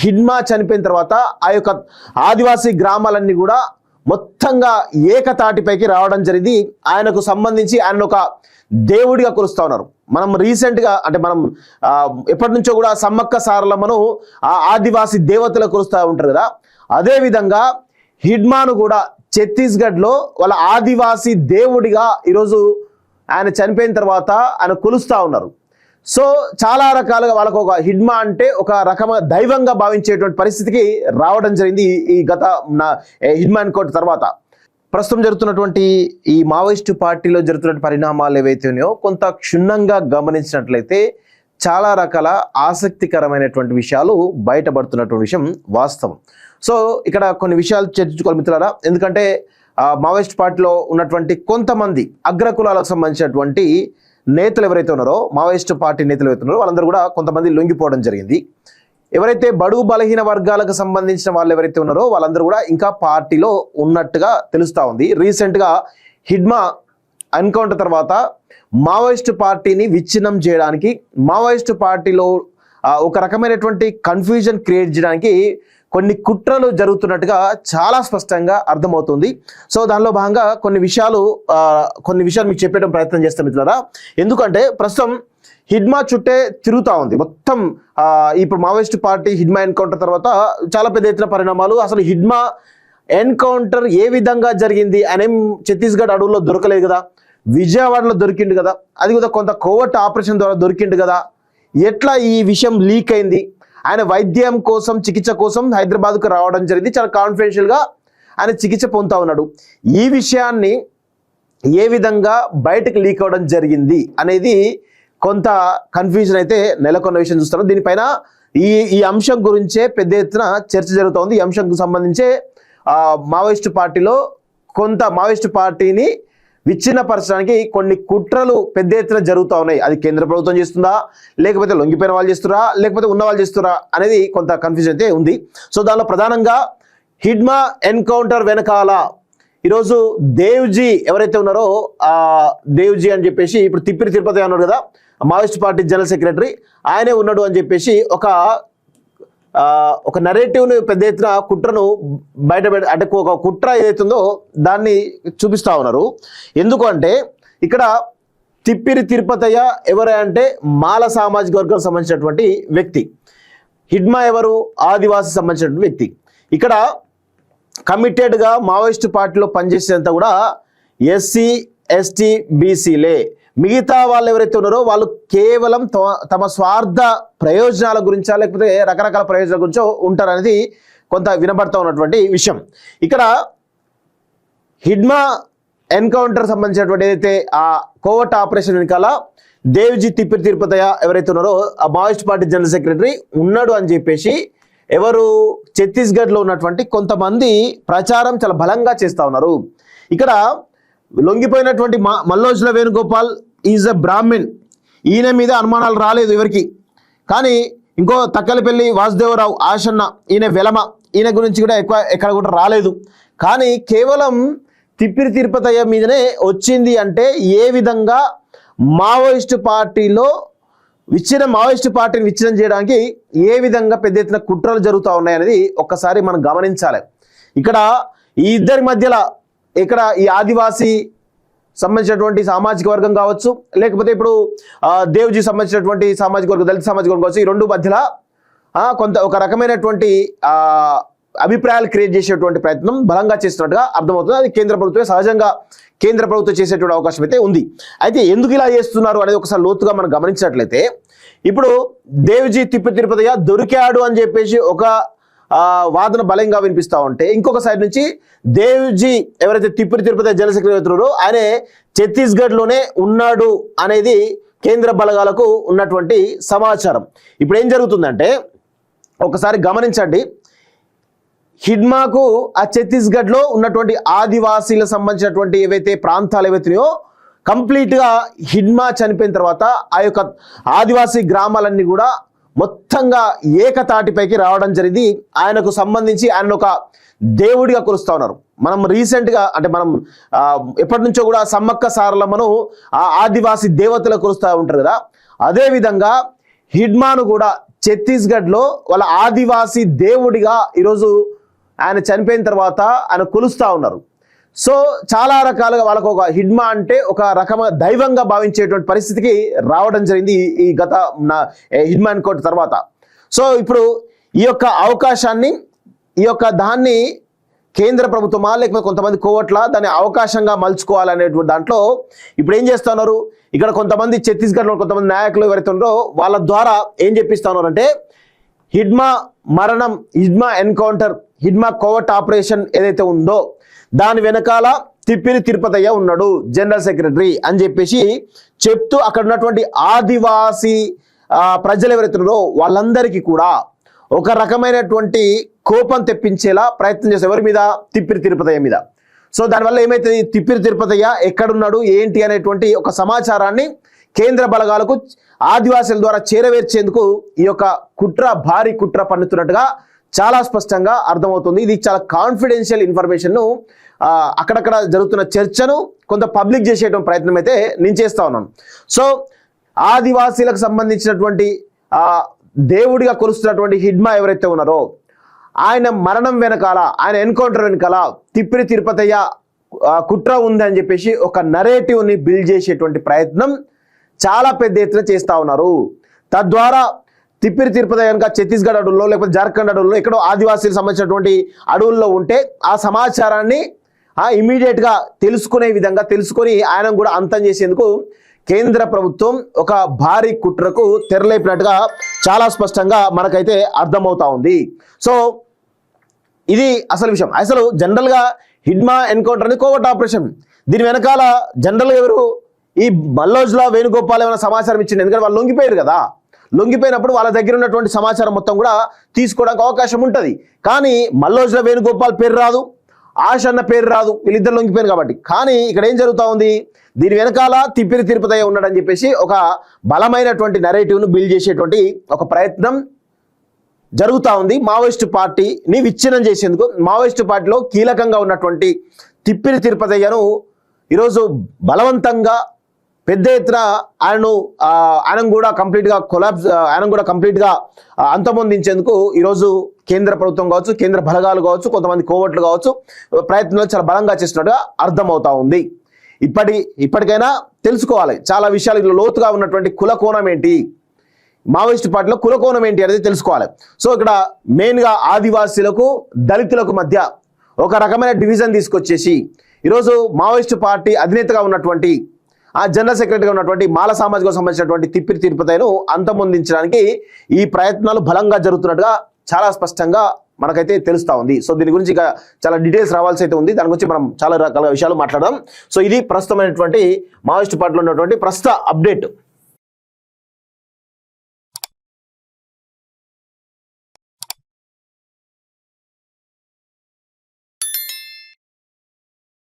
హిడ్మా చనిపోయిన తర్వాత ఆ యొక్క ఆదివాసీ గ్రామాలన్నీ కూడా మొత్తంగా ఏకతాటిపైకి రావడం జరిగింది. ఆయనకు సంబంధించి ఆయన ఒక దేవుడిగా కొలుస్తా ఉన్నారు. మనం రీసెంట్గా అంటే మనం ఎప్పటి నుంచో కూడా సమ్మక్క సారలమ్మను ఆ ఆదివాసీ దేవతలు కొలుస్తూ ఉంటారు కదా, అదేవిధంగా హిడ్మాను కూడా ఛత్తీస్గఢ్లో వాళ్ళ ఆదివాసీ దేవుడిగా ఈరోజు ఆయన చనిపోయిన తర్వాత ఆయన కొలుస్తూ ఉన్నారు. సో చాలా రకాలుగా వాళ్ళకు ఒక హిడ్మా అంటే ఒక రకమైన దైవంగా భావించేటువంటి పరిస్థితికి రావడం జరిగింది ఈ గత హిడ్మా ఎన్కౌంటర్ తర్వాత. ప్రస్తుతం జరుగుతున్నటువంటి ఈ మావోయిస్టు పార్టీలో జరుగుతున్న పరిణామాలు ఏవైతే ఉన్నాయో కొంత క్షుణ్ణంగా గమనించినట్లయితే చాలా రకాల ఆసక్తికరమైనటువంటి విషయాలు బయటపడుతున్నటువంటి విషయం వాస్తవం. సో ఇక్కడ కొన్ని విషయాలు చర్చించుకోవాలి మిత్రులారా. ఎందుకంటే మావోయిస్ట్ పార్టీలో ఉన్నటువంటి కొంతమంది అగ్రకులాలకు సంబంధించినటువంటి నేతలు ఎవరైతే ఉన్నారో, మావోయిస్ట్ పార్టీ నేతలు ఎవరైతే ఉన్నారో వాళ్ళందరూ కూడా కొంతమంది లొంగిపోవడం జరిగింది. ఎవరైతే బడుగు బలహీన వర్గాలకు సంబంధించిన వాళ్ళు ఎవరైతే ఉన్నారో వాళ్ళందరూ కూడా ఇంకా పార్టీలో ఉన్నట్టుగా తెలుస్తూ ఉంది. రీసెంట్గా హిడ్మా ఎన్కౌంటర్ తర్వాత మావోయిస్ట్ పార్టీని విచ్ఛిన్నం చేయడానికి, మావోయిస్ట్ పార్టీలో ఒక రకమైనటువంటి కన్ఫ్యూజన్ క్రియేట్ చేయడానికి కొన్ని కుట్రలు జరుగుతున్నట్టుగా చాలా స్పష్టంగా అర్థమవుతుంది. సో దానిలో భాగంగా కొన్ని విషయాలు మీకు చెప్పేయడం ప్రయత్నం చేస్తాం మిత్రులారా. ఎందుకంటే ప్రస్తుతం హిడ్మా చుట్టే తిరుగుతూ ఉంది మొత్తం. ఇప్పుడు మావోయిస్ట్ పార్టీ హిడ్మా ఎన్కౌంటర్ తర్వాత చాలా పెద్ద ఎత్తున పరిణామాలు. అసలు హిడ్మా ఎన్కౌంటర్ ఏ విధంగా జరిగింది అనేం ఛత్తీస్గఢ్ అడవుల్లో దొరకలేదు కదా, విజయవాడలో దొరికిండు కదా, అది కూడా కొంత కోవర్ట్ ఆపరేషన్ ద్వారా దొరికిండు కదా. ఎట్లా ఈ విషయం లీక్ అయింది? ఆయన వైద్యం కోసం చికిత్స కోసం హైదరాబాద్కు రావడం జరిగింది. చాలా కాన్ఫిడెన్షియల్గా ఆయన చికిత్స పొందుతూ ఉన్నాడు. ఈ విషయాన్ని ఏ విధంగా బయటకు లీక్ అవ్వడం జరిగింది అనేది కొంత కన్ఫ్యూజన్ అయితే నెలకొన్న విషయం చూస్తున్నాం. దీనిపైన ఈ అంశం గురించే పెద్ద ఎత్తున చర్చ జరుగుతోంది. ఈ అంశంకు సంబంధించే మావోయిస్టు పార్టీలో కొంత మావోయిస్టు పార్టీని విచ్ఛిన్నపరచడానికి కొన్ని కుట్రలు పెద్ద ఎత్తున జరుగుతూ ఉన్నాయి. అది కేంద్ర ప్రభుత్వం చేస్తుందా, లేకపోతే లొంగిపోయిన వాళ్ళు చేస్తురా, లేకపోతే ఉన్న వాళ్ళు చేస్తురా అనేది కొంత కన్ఫ్యూజన్ అయితే ఉంది. సో దానిలో ప్రధానంగా హిడ్మా ఎన్కౌంటర్ వెనకాల ఈరోజు దేవ్జీ ఎవరైతే ఉన్నారో దేవ్జీ అని చెప్పేసి ఇప్పుడు తిప్పిరి తిరుపతి అన్నాడు కదా, మావోయిస్ట్ పార్టీ జనరల్ సెక్రటరీ, ఆయనే ఉన్నాడు అని చెప్పేసి ఒక నరేటివ్ను పెద్ద ఎత్తున కుట్రను అంటే ఒక కుట్ర ఏదైతుందో దాన్ని చూపిస్తూ ఉన్నారు. ఎందుకంటే ఇక్కడ తిప్పిరి తిరుపతయ్య ఎవరే అంటే మాల సామాజిక వర్గం సంబంధించినటువంటి వ్యక్తి. హిడ్మా ఎవరు? ఆదివాసి సంబంధించినటువంటి వ్యక్తి. ఇక్కడ కమిటెడ్గా మావోయిస్టు పార్టీలో పనిచేసేంత కూడా ఎస్సీ ఎస్టీ బీసీలే. మిగతా వాళ్ళు ఎవరైతే ఉన్నారో వాళ్ళు కేవలం తమ స్వార్థ ప్రయోజనాల గురించా లేకపోతే రకరకాల ప్రయోజనాల గురించో ఉంటారనేది కొంత వినబడతా ఉన్నటువంటి విషయం. ఇక్కడ హిడ్మా ఎన్కౌంటర్ సంబంధించినటువంటి ఏదైతే ఆ కోవర్ట్ ఆపరేషన్ వెనకాల దేవ్జీ తిప్పిరి తిరుపతయ్య ఎవరైతే ఉన్నారో ఆ మావోయిస్ట్ పార్టీ జనరల్ సెక్రటరీ ఉన్నాడు అని చెప్పేసి ఎవరు ఛత్తీస్గఢ్లో ఉన్నటువంటి కొంతమంది ప్రచారం చాలా బలంగా చేస్తూ ఉన్నారు. ఇక్కడ లొంగిపోయినటువంటి మల్లోజుల వేణుగోపాల్ ఈజ్ అ బ్రాహ్మిన్, ఈయన మీద అనుమానాలు రాలేదు ఎవరికి. కానీ ఇంకో తక్కలపల్లి వాసుదేవరావు ఆశన్న, ఈయన వెలమ, ఈయన గురించి కూడా ఎక్కడ కూడా రాలేదు. కానీ కేవలం తిప్పిరి తిరుపతయ్య మీదనే వచ్చింది. అంటే ఏ విధంగా మావోయిస్టు పార్టీలో మావోయిస్టు పార్టీని విచ్ఛిన్నం చేయడానికి ఏ విధంగా పెద్ద ఎత్తున కుట్రలు జరుగుతూ ఉన్నాయనేది ఒక్కసారి మనం గమనించాలి. ఇక్కడ ఈ ఇద్దరి మధ్యలో ఇక్కడ ఈ ఆదివాసీ సంబంధించినటువంటి సామాజిక వర్గం కావచ్చు, లేకపోతే ఇప్పుడు దేవ్జీ సంబంధించినటువంటి సామాజిక వర్గం, దళిత సామాజిక వర్గం కావచ్చు, ఈ రెండు మధ్యలో కొంత ఒక రకమైనటువంటి అభిప్రాయాలు క్రియేట్ చేసేటువంటి ప్రయత్నం బలంగా చేస్తున్నట్టుగా అర్థమవుతుంది. అది కేంద్ర ప్రభుత్వమే సహజంగా కేంద్ర ప్రభుత్వం చేసేటువంటి అవకాశం అయితే ఉంది. అయితే ఎందుకు ఇలా చేస్తున్నారు అనేది ఒకసారి లోతుగా మనం గమనించినట్లయితే ఇప్పుడు దేవ్జీ తిరుపతయ్య దొరికాడు అని చెప్పేసి ఒక వాదన బలంగా వినిపిస్తూ ఉంటే, ఇంకొక సైడ్ నుంచి దేవ్జీ ఎవరైతే తిప్పిరి తిరుపతి జనరల్ సెక్రటరీ అవుతున్నారో ఆయనే ఛత్తీస్గఢ్లోనే ఉన్నాడు అనేది కేంద్ర బలగాలకు ఉన్నటువంటి సమాచారం. ఇప్పుడు ఏం జరుగుతుందంటే ఒకసారి గమనించండి. హిడ్మాకు ఆ ఛత్తీస్గఢ్లో ఉన్నటువంటి ఆదివాసీలకు సంబంధించినటువంటి ఏవైతే ప్రాంతాలు ఏవైతున్నాయో కంప్లీట్గా హిడ్మా చనిపోయిన తర్వాత ఆ యొక్క ఆదివాసీ గ్రామాలన్నీ కూడా మొత్తంగా ఏకతాటిపైకి రావడం జరిగింది. ఆయనకు సంబంధించి ఆయన ఒక దేవుడిగా కొలుస్తూ ఉన్నారు. మనం రీసెంట్గా అంటే మనం ఎప్పటి నుంచో కూడా సమ్మక్క సారలమ్మను ఆ ఆదివాసీ దేవతలు కొలుస్తూ ఉంటారు కదా, అదేవిధంగా హిడ్మాను కూడా ఛత్తీస్గఢ్లో వాళ్ళ ఆదివాసీ దేవుడిగా ఈరోజు ఆయన చనిపోయిన తర్వాత ఆయన కొలుస్తూ ఉన్నారు. సో చాలా రకాలుగా వాళ్ళకు ఒక హిడ్మా అంటే ఒక రకమైన దైవంగా భావించేటువంటి పరిస్థితికి రావడం జరిగింది ఈ గత హిడ్మా ఎన్కౌంటర్ తర్వాత. సో ఇప్పుడు ఈ యొక్క అవకాశాన్ని దాన్ని కేంద్ర ప్రభుత్వమా లేకపోతే కొంతమంది కోవట్ల దాన్ని అవకాశంగా మలుచుకోవాలనేటువంటి దాంట్లో ఇప్పుడు ఏం చేస్తున్నారు, ఇక్కడ కొంతమంది ఛత్తీస్గఢ్లో కొంతమంది నాయకులు ఎవరైతే ఉన్నారో వాళ్ళ ద్వారా ఏం చెప్పిస్తున్నారు అంటే హిడ్మా మరణం, హిడ్మా ఎన్కౌంటర్, హిడ్మా కోవట్ ఆపరేషన్ ఏదైతే ఉందో దాని వెనకాల తిప్పిరి తిరుపతయ్య ఉన్నాడు జనరల్ సెక్రటరీ అని చెప్పేసి చెప్తూ అక్కడ ఉన్నటువంటి ఆదివాసీ ప్రజలు ఎవరైతే ఉన్నారో వాళ్ళందరికీ కూడా ఒక రకమైనటువంటి కోపం తెప్పించేలా ప్రయత్నం చేస్తారు. ఎవరి మీద? తిప్పిరి తిరుపతయ్య మీద. సో దానివల్ల ఏమైతుంది, తిప్పిరి తిరుపతయ్య ఎక్కడున్నాడు ఏంటి అనేటువంటి ఒక సమాచారాన్ని కేంద్ర బలగాలకు ఆదివాసుల ద్వారా చేరవేర్చేందుకు ఈ యొక్క భారీ కుట్ర పన్నుతున్నట్టుగా చాలా స్పష్టంగా అర్థమవుతుంది. ఇది చాలా కాన్ఫిడెన్షియల్ ఇన్ఫర్మేషన్ను అక్కడక్కడ జరుగుతున్న చర్చను కొంత పబ్లిక్ చేసేటువంటి ప్రయత్నం అయితే నేను చేస్తా ఉన్నాను. సో ఆదివాసీలకు సంబంధించినటువంటి దేవుడిగా కొలుస్తున్నటువంటి హిడ్మా ఎవరైతే ఉన్నారో ఆయన మరణం వెనకాల, ఆయన ఎన్కౌంటర్ వెనకాల తిప్పిరి తిరుపతయ్య కుట్ర ఉందని చెప్పేసి ఒక నరేటివ్ని బిల్డ్ చేసేటువంటి ప్రయత్నం చాలా పెద్ద ఎత్తున చేస్తూ ఉన్నారు. తద్వారా తిప్పిరి తిరుపతయ్య కనుక ఛత్తీస్గఢ్ అడవుల్లో లేకపోతే జార్ఖండ్ అడవుల్లో ఎక్కడో ఆదివాసీలకు సంబంధించినటువంటి అడవుల్లో ఉంటే ఆ సమాచారాన్ని ఇమీడియట్గా తెలుసుకొని ఆయన కూడా అంతం చేసేందుకు కేంద్ర ప్రభుత్వం ఒక భారీ కుట్రకు తెరలేపినట్టుగా చాలా స్పష్టంగా మనకైతే అర్థమవుతా ఉంది. సో ఇది అసలు విషయం. అసలు జనరల్గా హిడ్మా ఎన్కౌంటర్ అనేది కోవట్ ఆపరేషన్. దీని వెనకాల జనరల్గా ఎవరు? ఈ మల్లోజ్ల వేణుగోపాల్ ఏమైనా సమాచారం ఇచ్చింది, ఎందుకంటే వాళ్ళు లొంగిపోయారు కదా. లొంగిపోయినప్పుడు వాళ్ళ దగ్గర ఉన్నటువంటి సమాచారం మొత్తం కూడా తీసుకోవడానికి అవకాశం ఉంటుంది. కానీ మల్లోజ్ల వేణుగోపాల్ పేరు రాదు, ఆశ అన్న పేరు రాదు, వీళ్ళిద్దరు లొంగిపోయారు కాబట్టి. కానీ ఇక్కడ ఏం జరుగుతూ ఉంది, దీని వెనకాల తిప్పిరి తిరుపతయ్య ఉన్నాడని చెప్పేసి ఒక బలమైనటువంటి నరేటివ్ను బిల్డ్ చేసేటువంటి ఒక ప్రయత్నం జరుగుతూ ఉంది. మావోయిస్టు పార్టీని విచ్ఛిన్నం చేసేందుకు మావోయిస్టు పార్టీలో కీలకంగా ఉన్నటువంటి తిప్పిరి తిరుపతయ్యను ఈరోజు బలవంతంగా పెద్ద ఎత్తున ఆయన కూడా కంప్లీట్గా అంతమొందించేందుకు ఈరోజు కేంద్ర ప్రభుత్వం కావచ్చు, కేంద్ర బలగాలు కావచ్చు, కొంతమంది కోవట్లు కావచ్చు ప్రయత్నాలు చాలా బలంగా చేస్తున్నట్టుగా అర్థమవుతా ఉంది. ఇప్పటికైనా తెలుసుకోవాలి చాలా విషయాలు, ఇందులో లోతుగా ఉన్నటువంటి కులకోణం ఏంటి, మావోయిస్ట్ పార్టీలో కులకోణం ఏంటి అనేది తెలుసుకోవాలి. సో ఇక్కడ మెయిన్గా ఆదివాసీలకు దళితులకు మధ్య ఒక రకమైన డివిజన్ తీసుకొచ్చేసి ఈరోజు మావోయిస్టు పార్టీ అధినేతగా ఉన్నటువంటి జనరల్ సెక్రటరీగా ఉన్నటువంటి మాల సామాజిక సంబంధించినటువంటి తిప్పిరి తిరుపతయ్యను అంతమొందించడానికి ఈ ప్రయత్నాలు బలంగా జరుగుతున్నట్టుగా చాలా స్పష్టంగా మనకైతే తెలుస్తూ ఉంది. సో దీని గురించి చాలా డీటెయిల్స్ రావాల్సి అయితే ఉంది. దాని గురించి మనం చాలా రకాల విషయాలు మాట్లాడదాం. సో ఇది ప్రస్తుతమైనటువంటి మావోయిస్టు పార్టీలో ఉన్నటువంటి ప్రస్తుత అప్డేట్.